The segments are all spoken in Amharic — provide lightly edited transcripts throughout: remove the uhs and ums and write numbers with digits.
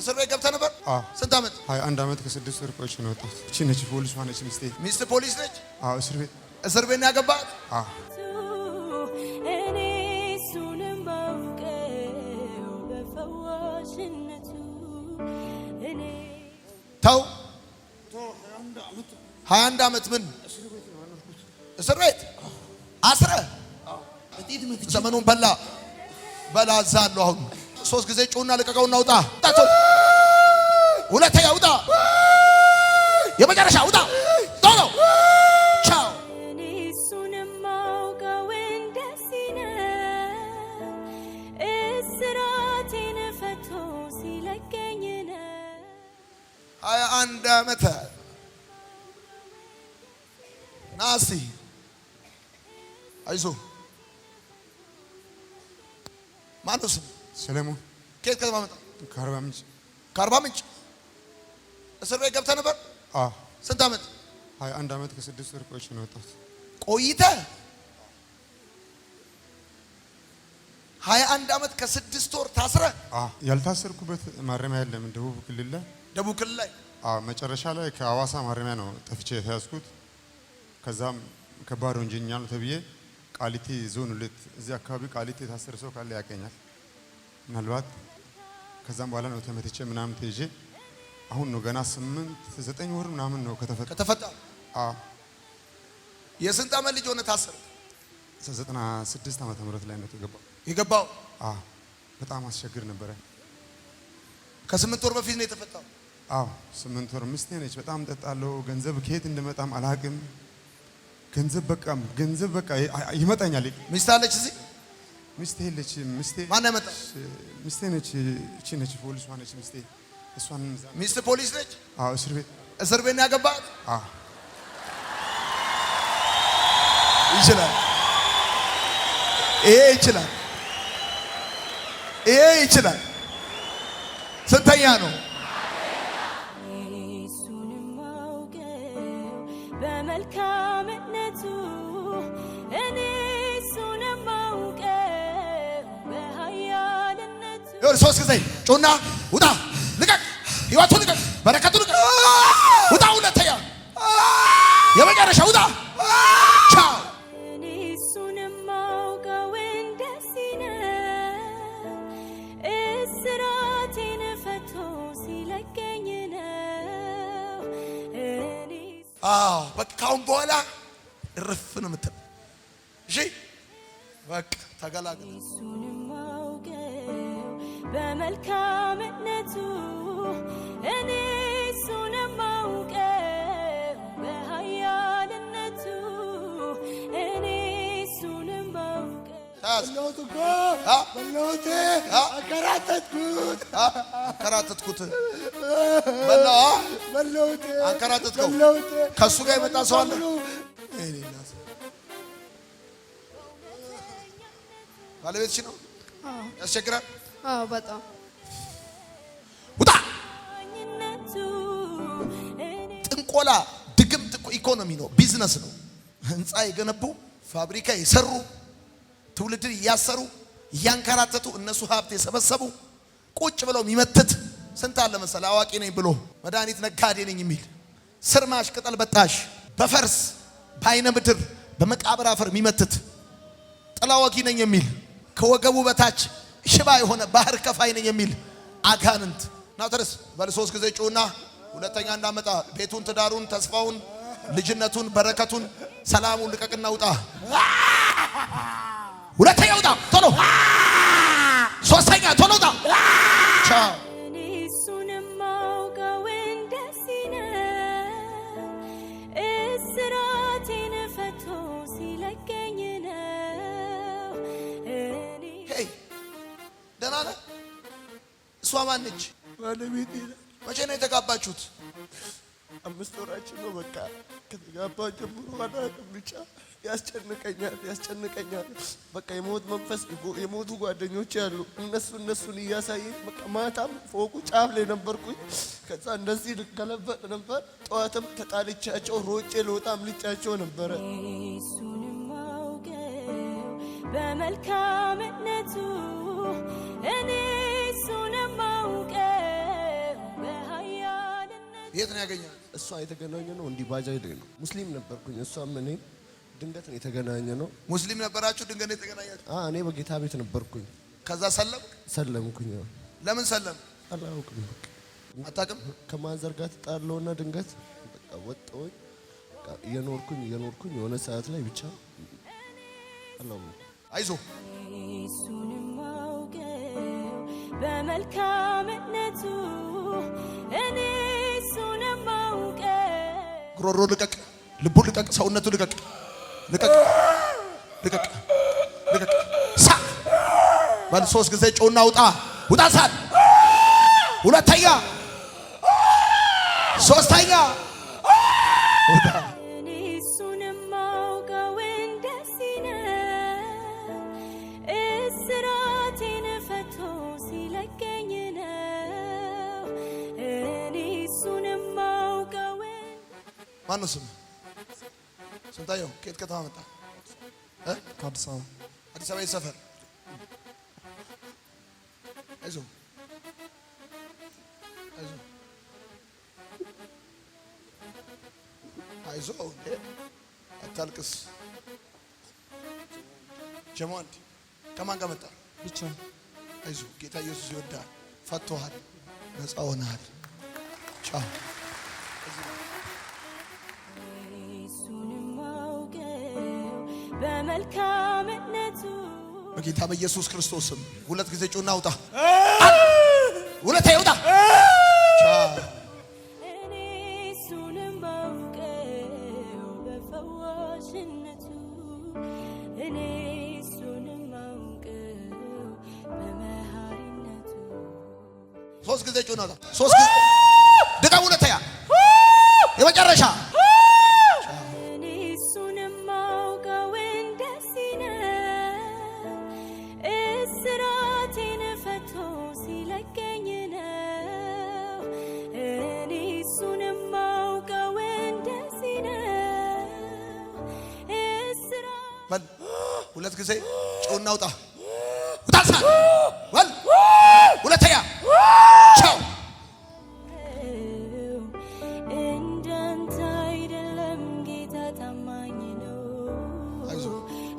እስር ቤት ገብተህ ነበር? ስንት ዓመት? 21 ዓመት ከ6 ወር ቆይቼ ነው የወጣሁት። እቺ ነች ፖሊስ ነች ሚስቴ። ሚስት ፖሊስ ነች? እስር ቤት ነው ያገባህ? እኔ እሱንም ባውቀው በፈዋሽነቱ እኔ ተው 21 ዓመት ምን እስር ቤት አስረ ዘመኑን በላ ዛለው አሁን 3 ጊዜ ጩና ለቀቀውና ውጣ ሁለተኛ ውጣ የመጨረሻ ውጣ ቶሎ ቻው እኔ እሱንም ማውቀው እንደሲነ እስራቴን ፈቶ ሲለቀኝ ነው 21 ዓመት ናሲ አይዞ ማነው ስም? ሰለሞን። ከየት ከተማ መጣ? ከአርባ ምንጭ። እስር ቤት ገብተህ ነበር? ስንት ዓመት? 21 ዓመት ከ6 ወር ቆይቼ ነው የወጣሁት። ቆይተህ 21 ዓመት ከ6 ወር ታስረህ? ያልታሰርኩበት ማረሚያ የለም ደቡብ ክልል ላይ። መጨረሻ ላይ ከአዋሳ ማረሚያ ነው ጠፍቼ የተያዝኩት። ከዛም ከባድ ወንጀለኛ ነው ተብዬ ቃሊቲ ዞን 2 እዚህ አካባቢ ቃሊቲ የታሰረ ሰው ካለ ያቀኛል ምናልባት። ከዛም በኋላ ነው ተመትቼ ምናምን ተይዤ አሁን ነው ገና 8-9 ወር ምናምን ነው ከተፈታ። የስንት ዓመት ልጅ ሆነ ታሰረ? 96 ዓመተ ምህረት ላይ ነው የገባው። በጣም አስቸግር ነበረ። ከ8 ወር በፊት ነው የተፈታው? 8 ወር። ሚስቴ ነች በጣም ጠጣለሁ። ገንዘብ ከየት እንደመጣም አላቅም። ገንዘብ በቃ ይመጣኛል። ሚስት አለች እዚህ? ሚስቴ የለች። ማን ያመጣ? ሚስቴ ነች። እቺ ነች ፖሊስ ነች ሚስቴ። እሷን ሚስት ፖሊስ ነች? እስር ቤት ነው ያገባት? ይችላል። ይሄ ይችላል። ስንተኛ ነው? እሱንም ማውቀው በመልካምነቱ እኔ እሱንም ማውቀው በኃያልነቱ 3 ጊዜ ጩና ውጣ ልቀቅ ህይወቱ ልቀቅ በረከቱ ልቀቅ ውጣ ሁለተኛ የመጨረሻ ውጣ ቻው እኔ እሱንም ማውቀው እንደሲነ እስራቴን ፈቶ ሲለቀኝ ነው እኔ በቃ ካሁን በኋላ እርፍ ነው የምትለው። እሺ በቃ ተገላገለ። እሱንም ማውቀው በመልካምነቱ እኔ እሱንም ማውቀው በኃያልነቱ እኔ እሱንም ማውቀው አንከራተትኩት አንከራተትከው። ከእሱ ጋር የመጣ ሰው አለ? ባለቤትሽ ነው? ያስቸግራል? በጣም ውጣ። ጥንቆላ ድግምት ኢኮኖሚ ነው፣ ቢዝነስ ነው። ህንፃ የገነቡ ፋብሪካ የሰሩ ትውልድን እያሰሩ እያንከራተቱ እነሱ ሀብት የሰበሰቡ ቁጭ ብለው የሚመትት ስንት አለ መሰለህ። አዋቂ ነኝ ብሎ መድኃኒት ነጋዴ ነኝ የሚል ስርማሽ ቅጠል በጣሽ በፈርስ በአይነ ምድር በመቃብር አፈር የሚመትት ጥላ ወጊ ነኝ የሚል ከወገቡ በታች ሽባ የሆነ ባህር ከፋይ ነኝ የሚል አጋንንት ናው ተረስ በል 3 ጊዜ ጩና ሁለተኛ እንዳመጣ ቤቱን ትዳሩን ተስፋውን ልጅነቱን በረከቱን ሰላሙን ልቀቅና ውጣ። ሁለተኛ ውጣ ቶሎ። ሶስተኛ ቶሎ ውጣ። ቻው እኔ እሱንም ማውቀው እንደሲነ እስራቴን ፈቶ ሲለቀኝ ነው እኔ ደህና ነህ? እሷ ማነች? ባለቤቴ ናት። መቼ ነው የተጋባችሁት? 5 ወራችን ነው። በቃ ከተጋባን ጀምሮ አላውቅም፣ ብቻ ያስጨንቀኛል። በቃ የሞት መንፈስ የሞቱ ጓደኞች ያሉ እነሱን እያሳየኝ በቃ ማታም ፎቁ ጫፍ ላይ ነበርኩኝ። ከዛ እንደዚህ ልገለበጥ ነበር። ጠዋትም ተጣልቻቸው ሮጬ ልወጣ አምልጫቸው ነበረ። እሱንም ማውቀው በመልካምነቱ እኔ እሱንም ማውቀው የት ነው ያገኛት? እሷ የተገናኘ ነው እንዲህ ባጃጅ ላይ ነው። ሙስሊም ነበርኩኝ እሷም እኔም ድንገት ነው የተገናኘ ነው። ሙስሊም ነበራችሁ? ድንገት ነው የተገናኛችሁ? እኔ በጌታ ቤት ነበርኩኝ። ከዛ ሰለምኩኝ። ለምን ሰለም? አላውቅም። አታውቅም? ከማንዘር ጋር ተጣላውና ድንገት በቃ ወጣሁኝ። እየኖርኩኝ የሆነ ሰዓት ላይ ብቻ አላውቅም። አይዞ እሱንም አውቀው በመልካምነቱ እኔ እሱንም አውቀው ጉሮሮ ልቀቅ፣ ልቡ ልቀቅ፣ ሰውነቱ ልቀቅ፣ ልቀቅ፣ ልቀቅ፣ ልቀቅ። ሳ ባል 3 ጊዜ ጮና ውጣ፣ ውጣ ሳት። ሁለተኛ፣ ሶስተኛ ውጣ። እኔ እሱንም አውቀው እንደዚህ ነው እስራቴን ፈቶ ሲለቀኝ ነው። እኔ እሱንም አውቀው ማነው ስም? ስንታየው ከየት ከተማ መጣ? ከአዲስ አበባ። አዲስ አበባ ሰፈር። አይዞ አይዞ አይዞ፣ አታልቅስ። ጀማንድ ከማን ጋር መጣ? ብቻ አይዞ፣ ጌታ ኢየሱስ ይወዳል። ፈቶሃል፣ ነፃ ሆነሃል። ቻው። እሱንም አውቀው በመልካምነቱ በጌታ በኢየሱስ ክርስቶስ ስም 2 ጊዜ ጮና ውጣ። ሁለቴ ውጣ። ቻው። እኔ እሱንም አውቀው በፈዋሽነቱ እኔ እሱንም አውቀው በመሐሪነቱ 3 ጊዜ ጮና ውጣ። 3 ጊዜ ድጋ። ሁለተኛ የመጨረሻ እኔ እሱንም አውቀው እንደዚህ ነው እስራቴን ፈቶ ሲለቀኝ ነው። እኔ እሱንም አውቀው እንደዚህ ነው በል 2 ጊዜ ጮና ውጣ። ውጣ ሳት በል ሁለተኛ ቻው። እንዳንተ አይደለም ጌታ ታማኝ ነው።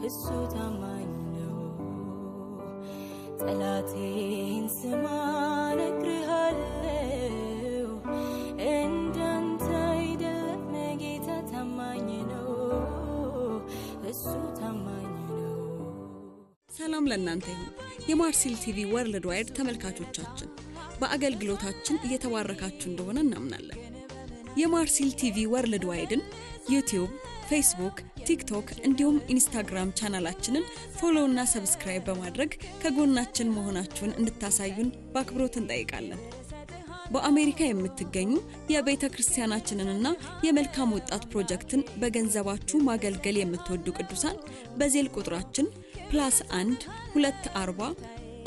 እሱ ታማኝ ነው። ጠላቴን ስማ እነግርሃለሁ። እንዳንተ አይደለም ጌታ ታማኝ ነው። እሱ ታማኝ ነው። ሰላም ለእናንተ ይሁን። የማርሲል ቲቪ ወርልድ ዋይድ ተመልካቾቻችን በአገልግሎታችን እየተባረካችሁ እንደሆነ እናምናለን። የማርሲል ቲቪ ወርልድ ዋይድን ዩቲዩብ፣ ፌስቡክ፣ ቲክቶክ እንዲሁም ኢንስታግራም ቻናላችንን ፎሎ እና ሰብስክራይብ በማድረግ ከጎናችን መሆናችሁን እንድታሳዩን በአክብሮት እንጠይቃለን። በአሜሪካ የምትገኙ የቤተ ክርስቲያናችንንና የመልካም ወጣት ፕሮጀክትን በገንዘባችሁ ማገልገል የምትወዱ ቅዱሳን በዜል ቁጥራችን +1 240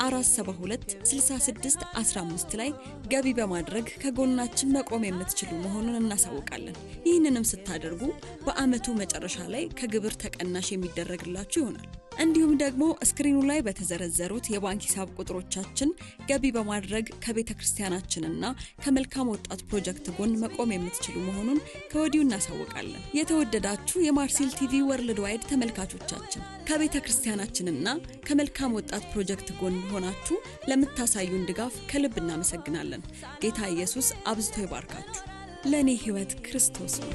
472 66 15 ላይ ገቢ በማድረግ ከጎናችን መቆም የምትችሉ መሆኑን እናሳውቃለን። ይህንንም ስታደርጉ በአመቱ መጨረሻ ላይ ከግብር ተቀናሽ የሚደረግላችሁ ይሆናል። እንዲሁም ደግሞ ስክሪኑ ላይ በተዘረዘሩት የባንክ ሂሳብ ቁጥሮቻችን ገቢ በማድረግ ከቤተ ክርስቲያናችንና ከመልካም ወጣት ፕሮጀክት ጎን መቆም የምትችሉ መሆኑን ከወዲሁ እናሳውቃለን። የተወደዳችሁ የማርሲል ቲቪ ወርልድ ዋይድ ተመልካቾቻችን ከቤተ ክርስቲያናችንና ከመልካም ወጣት ፕሮጀክት ጎን ሆናችሁ ለምታሳዩን ድጋፍ ከልብ እናመሰግናለን። ጌታ ኢየሱስ አብዝቶ ይባርካችሁ። ለኔ ህይወት ክርስቶስ ነው።